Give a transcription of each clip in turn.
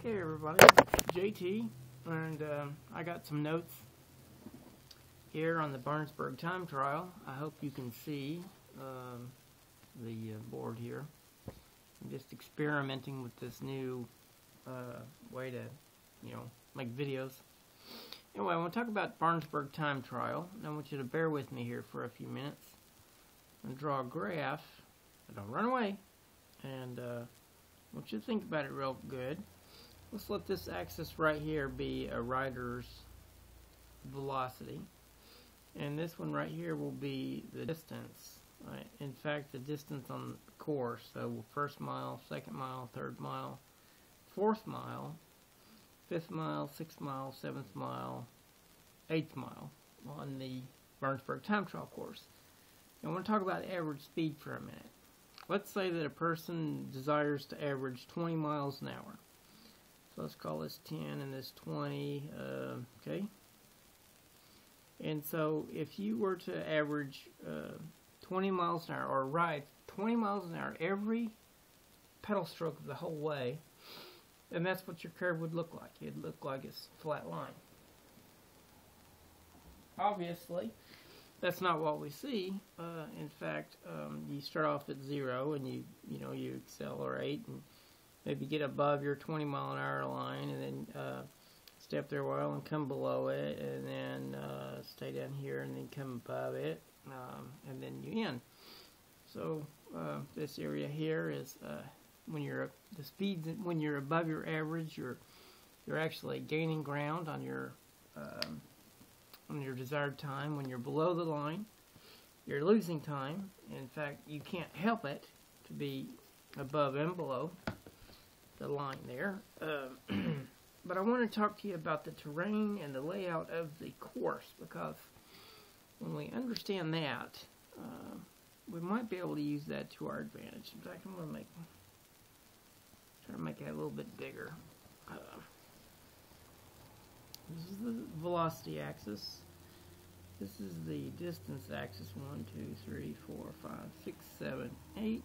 Okay everybody, JT, and I got some notes here on the Barnesburg time trial. I hope you can see the board here. I'm just experimenting with this new way to, make videos. Anyway, I want to talk about Barnesburg time trial, and I want you to bear with me here for a few minutes. I'm going to draw a graph, but don't run away, and I want you to think about it real good. Let's let this axis right here be a rider's velocity, and this one right here will be the distance. Right? In fact, the distance on the course. So first mile, second mile, third mile, fourth mile, fifth mile, sixth mile, seventh mile, eighth mile on the Barnesburg time trial course. I want to talk about average speed for a minute. Let's say that a person desires to average 20 miles an hour. So let's call this 10 and this 20, okay? And so if you were to average 20 miles an hour, or ride 20 miles an hour every pedal stroke of the whole way, then that's what your curve would look like. It'd look like it's a flat line. Obviously, that's not what we see. In fact, you start off at 0 and you accelerate and maybe get above your 20 mile an hour line, and then stay up there a while and come below it, and then stay down here and then come above it, and then you end. So this area here is when you're the speed when you're above your average, you're actually gaining ground on your desired time. When you're below the line, you're losing time. In fact, you can't help it to be above and below the line there. But I want to talk to you about the terrain and the layout of the course, because when we understand that, we might be able to use that to our advantage. In fact, I'm going to try to make it a little bit bigger. This is the velocity axis. This is the distance axis. 1, 2, 3, 4, 5, 6, 7, 8.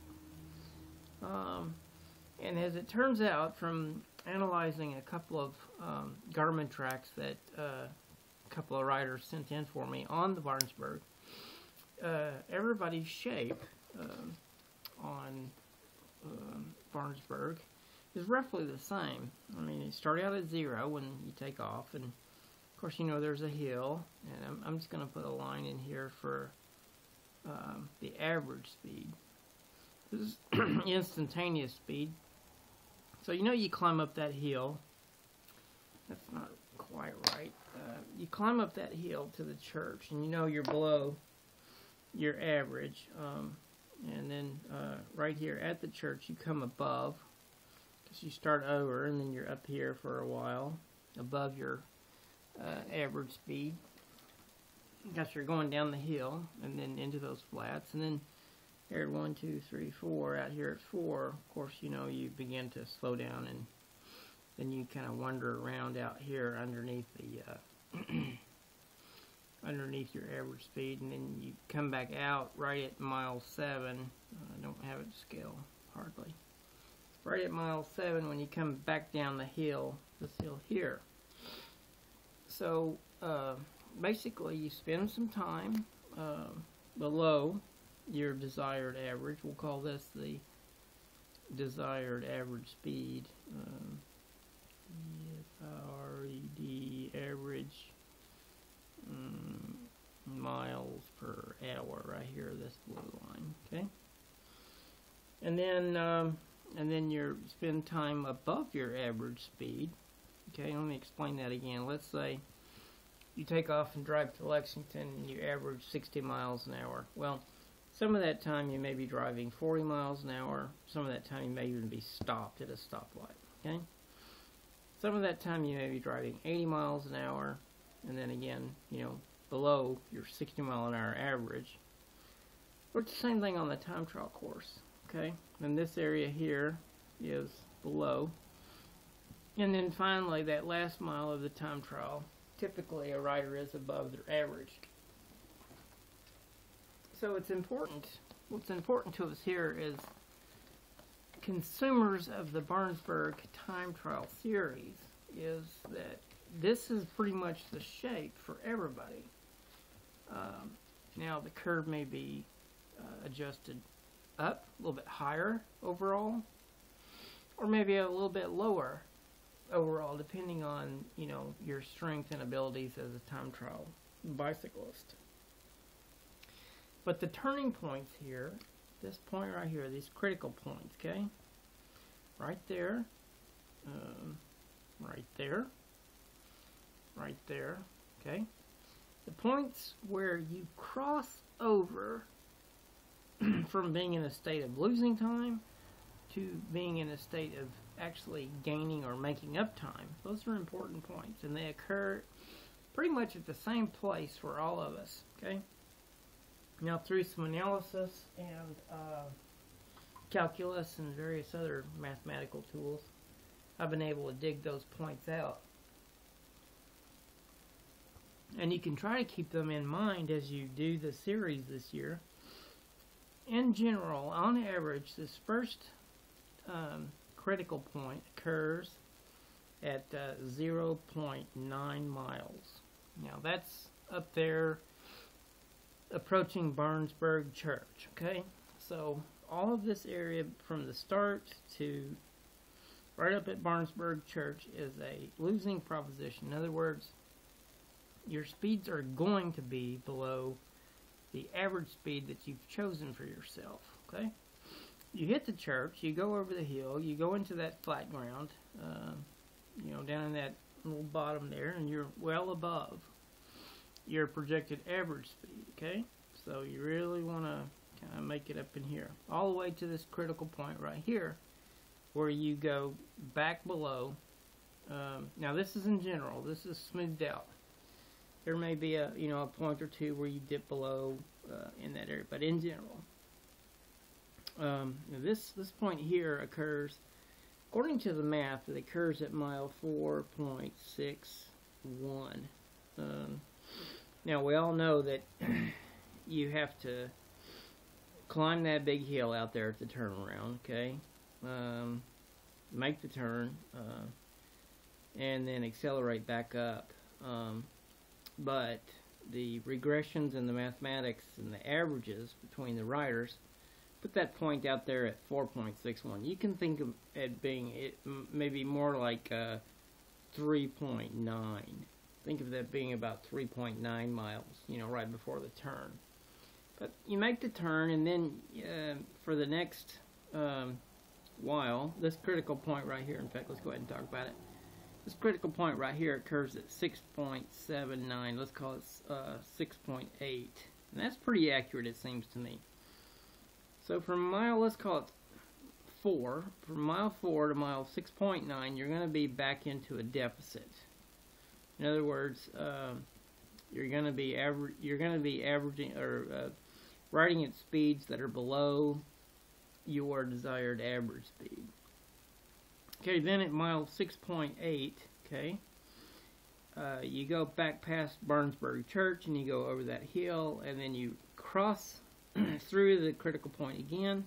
And as it turns out, from analyzing a couple of Garmin tracks that a couple of riders sent in for me on the Barnesburg, everybody's shape on Barnesburg is roughly the same. I mean, you start out at 0 when you take off, and of course there's a hill, and I'm just going to put a line in here for the average speed. This is instantaneous speed. So you climb up that hill. That's not quite right. You climb up that hill to the church, and you're below your average. And then right here at the church, you come above, because you start over, and then you're up here for a while, above your average speed. Because you're going down the hill, and then into those flats, and then here at 1, 2, 3, 4, out here at 4, of course, you begin to slow down, and then you kind of wander around out here underneath the underneath your average speed, and then you come back out right at mile 7. I don't have it to scale hardly. Right at mile 7 when you come back down the hill, this hill here. So basically, you spend some time below your desired average. We'll call this the desired average speed. R-E-D, average miles per hour, right here, this blue line. Okay, and then you spend time above your average speed. Okay, let me explain that again. Let's say you take off and drive to Lexington, and you average 60 miles an hour. Well, some of that time you may be driving 40 miles an hour. Some of that time you may even be stopped at a stoplight. Okay? Some of that time you may be driving 80 miles an hour, and then again, below your 60 mile an hour average. But it's the same thing on the time trial course. Okay? And this area here is below. And then finally, that last mile of the time trial, typically a rider is above their average. So it's important. What's important to us here is consumers of the Barnesburg time trial series is that this is pretty much the shape for everybody. Now the curve may be adjusted up, a little bit higher overall, or maybe a little bit lower overall, depending on, you know, your strength and abilities as a time trial bicyclist. But the turning points here, this point right here, these critical points, okay? Right there, right there, right there, okay? The points where you cross over from being in a state of losing time to being in a state of actually gaining or making up time, those are important points, and they occur pretty much at the same place for all of us, okay? Now, through some analysis and calculus and various other mathematical tools, I've been able to dig those points out. And you can try to keep them in mind as you do the series this year. In general, on average, this first critical point occurs at 0.9 miles. Now, that's up there approaching Barnesburg Church, okay? So all of this area from the start to right up at Barnesburg Church is a losing proposition. In other words, your speeds are going to be below the average speed that you've chosen for yourself, okay? You hit the church, you go over the hill, you go into that flat ground, you know, down in that little bottom there, and you're well above your projected average speed, okay? So you really want to kind of make it up in here, all the way to this critical point right here, where you go back below. Now this is in general, this is smoothed out. There may be a, you know, a point or two where you dip below in that area, but in general, this point here occurs, according to the math, it occurs at mile 4.61. Now we all know that you have to climb that big hill out there at the turnaround, okay? Make the turn, and then accelerate back up. But the regressions and the mathematics and the averages between the riders put that point out there at 4.61. You can think of it being maybe more like 3.9. Think of that being about 3.9 miles, you know, right before the turn. But you make the turn, and then for the next while, this critical point right here, in fact, let's go ahead and talk about it. This critical point right here occurs at 6.79. Let's call it 6.8. And that's pretty accurate, it seems to me. So from mile, let's call it 4. From mile 4 to mile 6.9, you're going to be back into a deficit. In other words, you're going to be averaging or riding at speeds that are below your desired average speed. Okay, then at mile 6.8, okay, you go back past Barnesburg Church and you go over that hill, and then you cross through the critical point again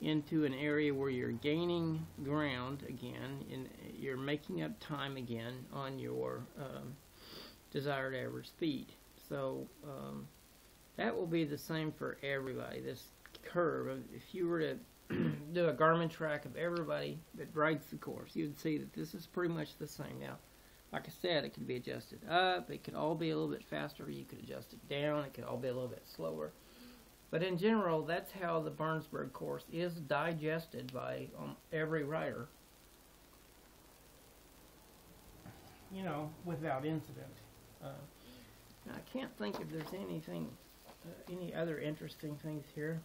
into an area where you're gaining ground again, and you're making up time again on your desired average speed. So that will be the same for everybody. This curve, if you were to do a Garmin track of everybody that rides the course, you would see that this is pretty much the same. Now, like I said, it could be adjusted up, it could all be a little bit faster, you could adjust it down, it could all be a little bit slower. But in general, that's how the Barnesburg course is digested by every rider, you know, without incident. Now, I can't think if there's anything, any other interesting things here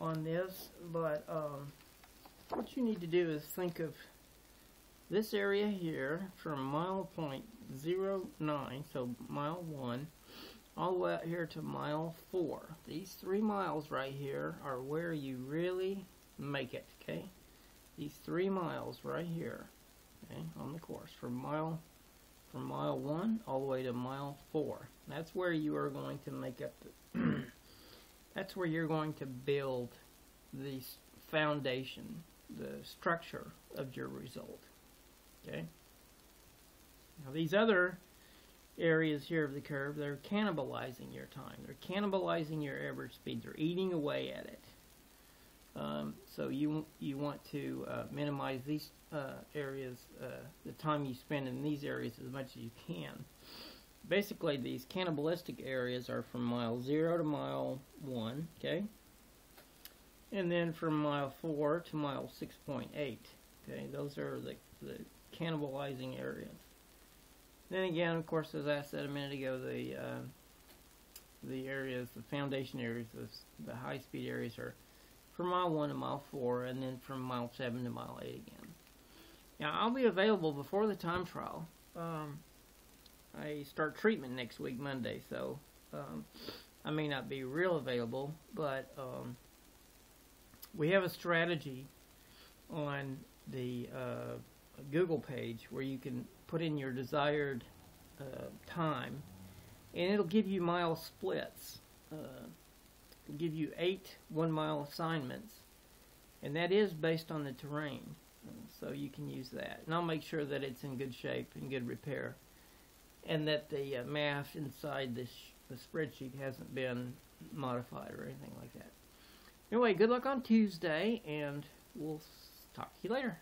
on this, but what you need to do is think of this area here from mile 0.09, so mile 1, all the way out here to mile 4. These 3 miles right here are where you really make it, okay? These 3 miles right here, okay, on the course from mile 1 all the way to mile 4. That's where you are going to make up the that's where you're going to build the foundation, the structure of your result. Okay. Now these other areas here of the curve, they're cannibalizing your time. They're cannibalizing your average speed. They're eating away at it. So you want to minimize these areas, the time you spend in these areas as much as you can. Basically, these cannibalistic areas are from mile 0 to mile 1, okay? And then from mile 4 to mile 6.8, okay? Those are the cannibalizing areas. Then again, of course, as I said a minute ago, the areas, the foundation areas, the high-speed areas are from mile 1 to mile 4, and then from mile 7 to mile 8 again. Now, I'll be available before the time trial. I start treatment next week, Monday, so I may not be real available, but we have a strategy on the Google page where you can put in your desired time, and it'll give you mile splits. It'll give you 8 1-mile assignments, and that is based on the terrain, so you can use that. And I'll make sure that it's in good shape and good repair, and that the math inside the spreadsheet hasn't been modified or anything like that. Anyway, good luck on Tuesday, and we'll talk to you later.